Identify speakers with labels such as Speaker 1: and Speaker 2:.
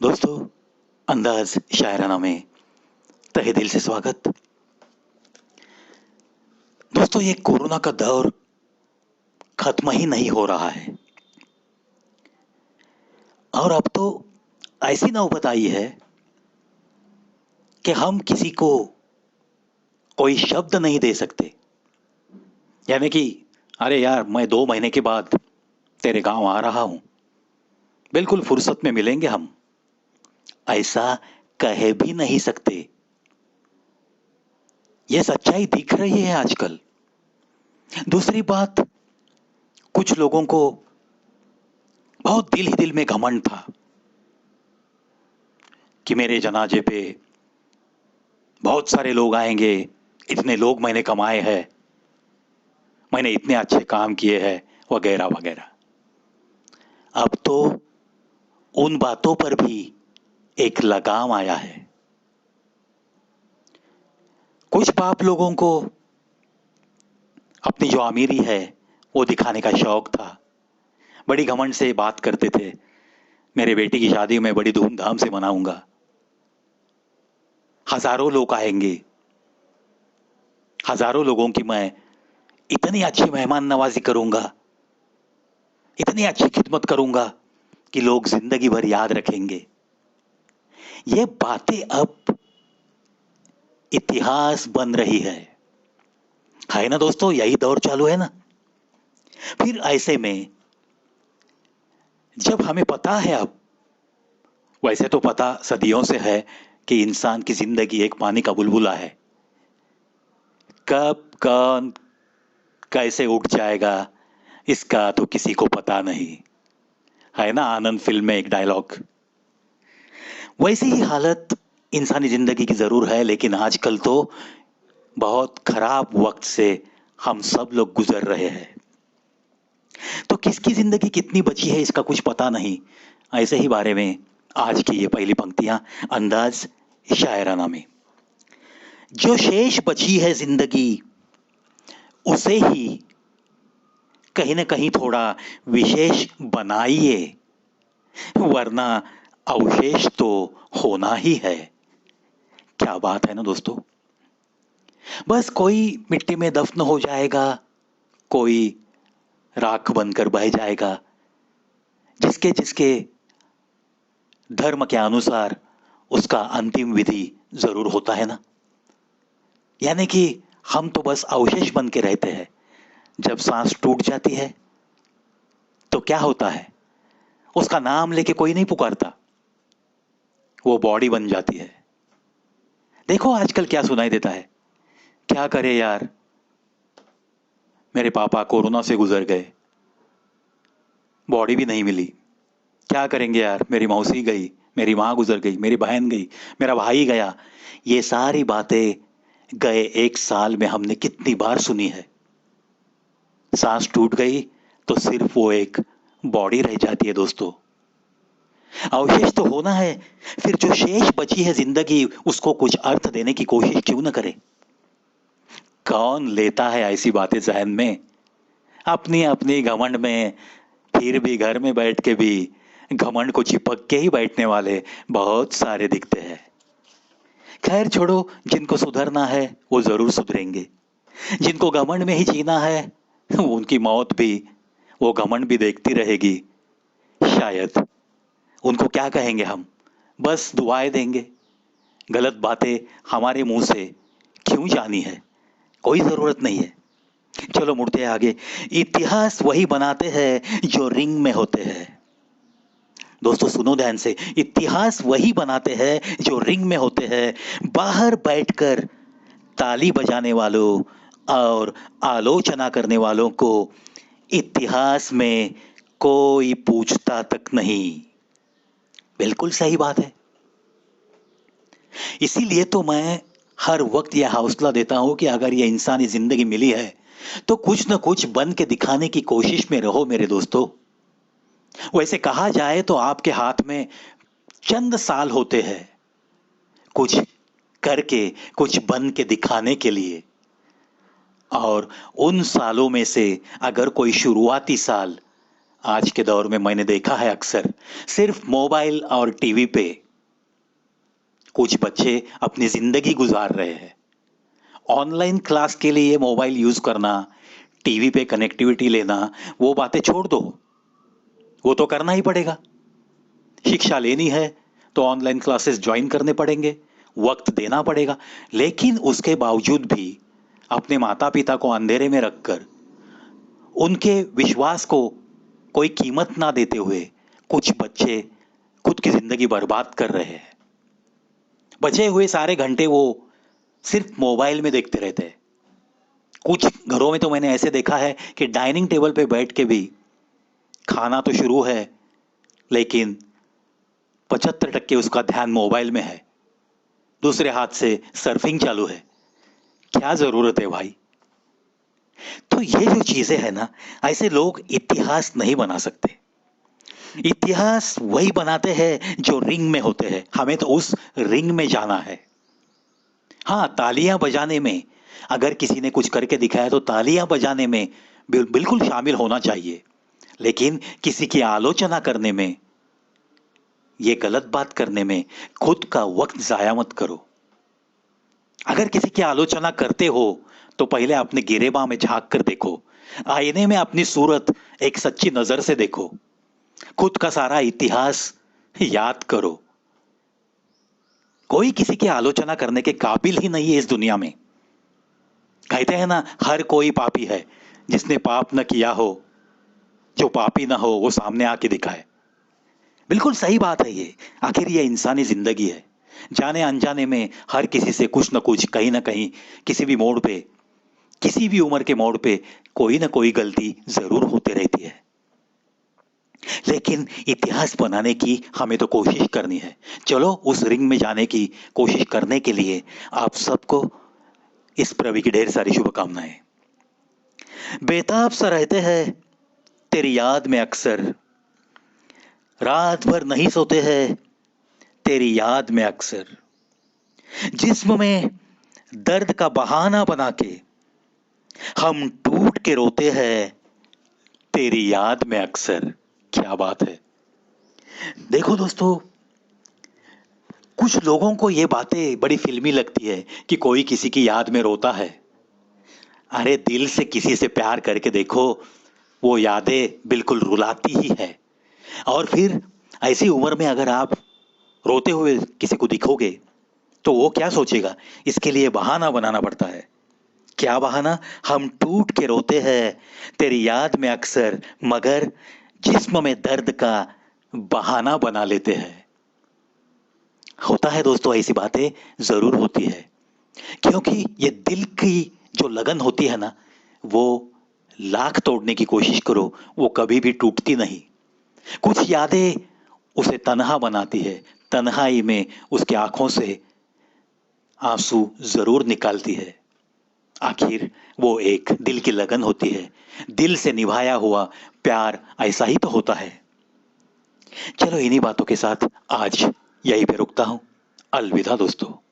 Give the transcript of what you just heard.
Speaker 1: दोस्तों, अंदाज शायराना में तहे दिल से स्वागत। दोस्तों, ये कोरोना का दौर खत्म ही नहीं हो रहा है और अब तो ऐसी नौबत आई है कि हम किसी को कोई शब्द नहीं दे सकते। यानी कि अरे यार, मैं 2 महीने के बाद तेरे गांव आ रहा हूं, बिल्कुल फुर्सत में मिलेंगे हम, ऐसा कह भी नहीं सकते। ये सच्चाई दिख रही है आजकल। दूसरी बात, कुछ लोगों को बहुत दिल ही दिल में घमंड था कि मेरे जनाजे पे बहुत सारे लोग आएंगे, इतने लोग मैंने कमाए हैं, मैंने इतने अच्छे काम किए हैं, वगैरह वगैरह। अब तो उन बातों पर भी एक लगाम आया है। कुछ बाप लोगों को अपनी जो अमीरी है वो दिखाने का शौक था। बड़ी घमंड से बात करते थे, मेरे बेटी की शादी में बड़ी धूमधाम से मनाऊंगा, हजारों लोग आएंगे, हजारों लोगों की मैं इतनी अच्छी मेहमान नवाजी करूंगा, इतनी अच्छी खिदमत करूंगा कि लोग जिंदगी भर याद रखेंगे। ये बातें अब इतिहास बन रही है ना दोस्तों? यही दौर चालू है ना। फिर ऐसे में जब हमें पता है, अब वैसे तो पता सदियों से है कि इंसान की जिंदगी एक पानी का बुलबुला है, कब कौन कैसे उठ जाएगा इसका तो किसी को पता नहीं, है ना? आनंद फिल्म में एक डायलॉग। वैसी ही हालत इंसानी जिंदगी की जरूर है, लेकिन आजकल तो बहुत खराब वक्त से हम सब लोग गुजर रहे हैं। तो किसकी जिंदगी कितनी बची है इसका कुछ पता नहीं। ऐसे ही बारे में आज की ये पहली पंक्तियां अंदाज शायराना में। जो शेष बची है जिंदगी उसे ही कहीं ना कहीं थोड़ा विशेष बनाइए, वरना अवशेष तो होना ही है। क्या बात है ना दोस्तों। बस कोई मिट्टी में दफन हो जाएगा, कोई राख बनकर बह जाएगा, जिसके जिसके धर्म के अनुसार उसका अंतिम विधि जरूर होता है ना। यानी कि हम तो बस अवशेष बन के रहते हैं। जब सांस टूट जाती है तो क्या होता है, उसका नाम लेके कोई नहीं पुकारता, वो बॉडी बन जाती है। देखो आजकल क्या सुनाई देता है। क्या करे यार, मेरे पापा कोरोना से गुजर गए, बॉडी भी नहीं मिली। क्या करेंगे यार, मेरी मौसी गई, मेरी माँ गुजर गई, मेरी बहन गई, मेरा भाई गया। ये सारी बातें गए 1 साल में हमने कितनी बार सुनी है। सांस टूट गई तो सिर्फ वो एक बॉडी रह जाती है दोस्तों। अवशेष तो होना है। फिर जो शेष बची है जिंदगी उसको कुछ अर्थ देने की कोशिश क्यों न करे। कौन लेता है ऐसी बातें जहन में, अपनी अपनी घमंड में। फिर भी घर में बैठ के भी घमंड को चिपक के ही बैठने वाले बहुत सारे दिखते हैं। खैर छोड़ो, जिनको सुधरना है वो जरूर सुधरेंगे। जिनको घमंड में ही जीना है उनकी मौत भी, वो घमंड भी देखती रहेगी शायद। उनको क्या कहेंगे हम, बस दुआएं देंगे। गलत बातें हमारे मुंह से क्यों जानी है, कोई जरूरत नहीं है। चलो मुड़ते हैं आगे। इतिहास वही बनाते हैं जो रिंग में होते हैं। दोस्तों सुनो ध्यान से, इतिहास वही बनाते हैं जो रिंग में होते हैं। बाहर बैठकर ताली बजाने वालों और आलोचना करने वालों को इतिहास में कोई पूछता तक नहीं। बिल्कुल सही बात है। इसीलिए तो मैं हर वक्त यह हौसला देता हूं कि अगर यह इंसानी जिंदगी मिली है तो कुछ न कुछ बन के दिखाने की कोशिश में रहो मेरे दोस्तों। वैसे कहा जाए तो आपके हाथ में चंद साल होते हैं कुछ करके, कुछ बन के दिखाने के लिए। और उन सालों में से अगर कोई शुरुआती साल आज के दौर में मैंने देखा है अक्सर सिर्फ मोबाइल और टीवी पे कुछ बच्चे अपनी जिंदगी गुजार रहे हैं। ऑनलाइन क्लास के लिए मोबाइल यूज करना, टीवी पे कनेक्टिविटी लेना, वो बातें छोड़ दो। वो तो करना ही पड़ेगा। शिक्षा लेनी है तो ऑनलाइन क्लासेस ज्वाइन करने पड़ेंगे, वक्त देना पड़ेगा। लेकिन उसके बावजूद भी अपने माता पिता को अंधेरे में रखकर उनके विश्वास को कोई कीमत ना देते हुए कुछ बच्चे खुद की जिंदगी बर्बाद कर रहे हैं। बचे हुए सारे घंटे वो सिर्फ मोबाइल में देखते रहते हैं। कुछ घरों में तो मैंने ऐसे देखा है कि डाइनिंग टेबल पे बैठ के भी खाना तो शुरू है, लेकिन 75% उसका ध्यान मोबाइल में है, दूसरे हाथ से सर्फिंग चालू है। क्या जरूरत है भाई? तो ये जो चीजें है ना, ऐसे लोग इतिहास नहीं बना सकते। इतिहास वही बनाते हैं जो रिंग में होते हैं। हमें तो उस रिंग में जाना है। हाँ, तालियां बजाने में अगर किसी ने कुछ करके दिखाया तो तालियां बजाने में बिल्कुल शामिल होना चाहिए। लेकिन किसी की आलोचना करने में, ये गलत बात करने में खुद का वक्त जाया मत करो। अगर किसी की आलोचना करते हो तो पहले अपने गिरेबां में झांक कर देखो। आईने में अपनी सूरत एक सच्ची नजर से देखो। खुद का सारा इतिहास याद करो। कोई किसी की आलोचना करने के काबिल ही नहीं है इस दुनिया में। कहते हैं ना, हर कोई पापी है, जिसने पाप न किया हो, जो पापी ना हो वो सामने आके दिखाए। बिल्कुल सही बात है ये। आखिर ये इंसानी जिंदगी है। जाने अनजाने में हर किसी से कुछ न कुछ, कहीं ना कहीं, किसी भी मोड़ पे, किसी भी उम्र के मोड़ पे कोई ना कोई गलती जरूर होती रहती है। लेकिन इतिहास बनाने की हमें तो कोशिश करनी है। चलो उस रिंग में जाने की कोशिश करने के लिए आप सबको इस प्रवी की ढेर सारी शुभकामनाएं। बेताब सा रहते हैं तेरी याद में अक्सर, रात भर नहीं सोते हैं तेरी याद में अक्सर, जिस्म में दर्द का बहाना बना के हम टूट के रोते हैं तेरी याद में अक्सर। क्या बात है! देखो दोस्तों, कुछ लोगों को ये बातें बड़ी फिल्मी लगती है कि कोई किसी की याद में रोता है। अरे दिल से किसी से प्यार करके देखो, वो यादें बिल्कुल रुलाती ही है। और फिर ऐसी उम्र में अगर आप रोते हुए किसी को दिखोगे तो वो क्या सोचेगा? इसके लिए बहाना बनाना पड़ता है। क्या बहाना? हम टूट के रोते हैं तेरी याद में अक्सर, मगर जिस्म में दर्द का बहाना बना लेते हैं। होता है दोस्तों, ऐसी बातें जरूर होती है, क्योंकि ये दिल की जो लगन होती है ना, वो लाख तोड़ने की कोशिश करो, वो कभी भी टूटती नहीं। कुछ यादें उसे तन्हा बनाती है, तन्हाई में उसकी आंखों से आंसू जरूर निकालती है। आखिर वो एक दिल की लगन होती है। दिल से निभाया हुआ प्यार ऐसा ही तो होता है। चलो इन्हीं बातों के साथ आज यहीं पे रुकता हूं। अलविदा दोस्तों।